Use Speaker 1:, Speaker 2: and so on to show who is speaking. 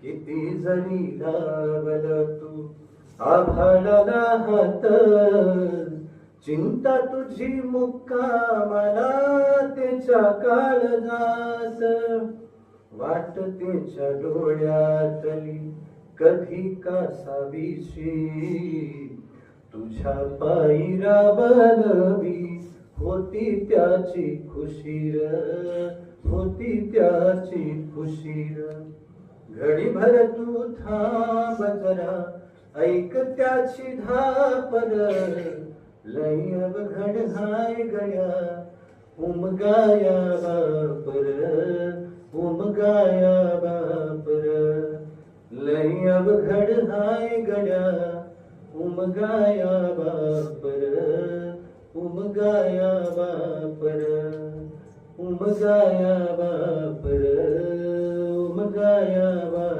Speaker 1: किती जरी लावल तू आभाळाला हात, चिंता तुझी मुक्कामाला त्याच्या काळजात. वाटतेच्या डोळ्यातली कधी कासावीशी, तुझ्या पायी राबनवी होती त्याची खुशीर, होती त्याची खुशीर. घडीभर तू थांब जरा, ऐक त्याची धापर, लय अवघड हाय गड्या उमगाया बापर, उमगाया बापर. लय अवघड हाय गड्या उमगाया बापर, उमगाया बापर, उमगाया बापर, उमगाया बापर.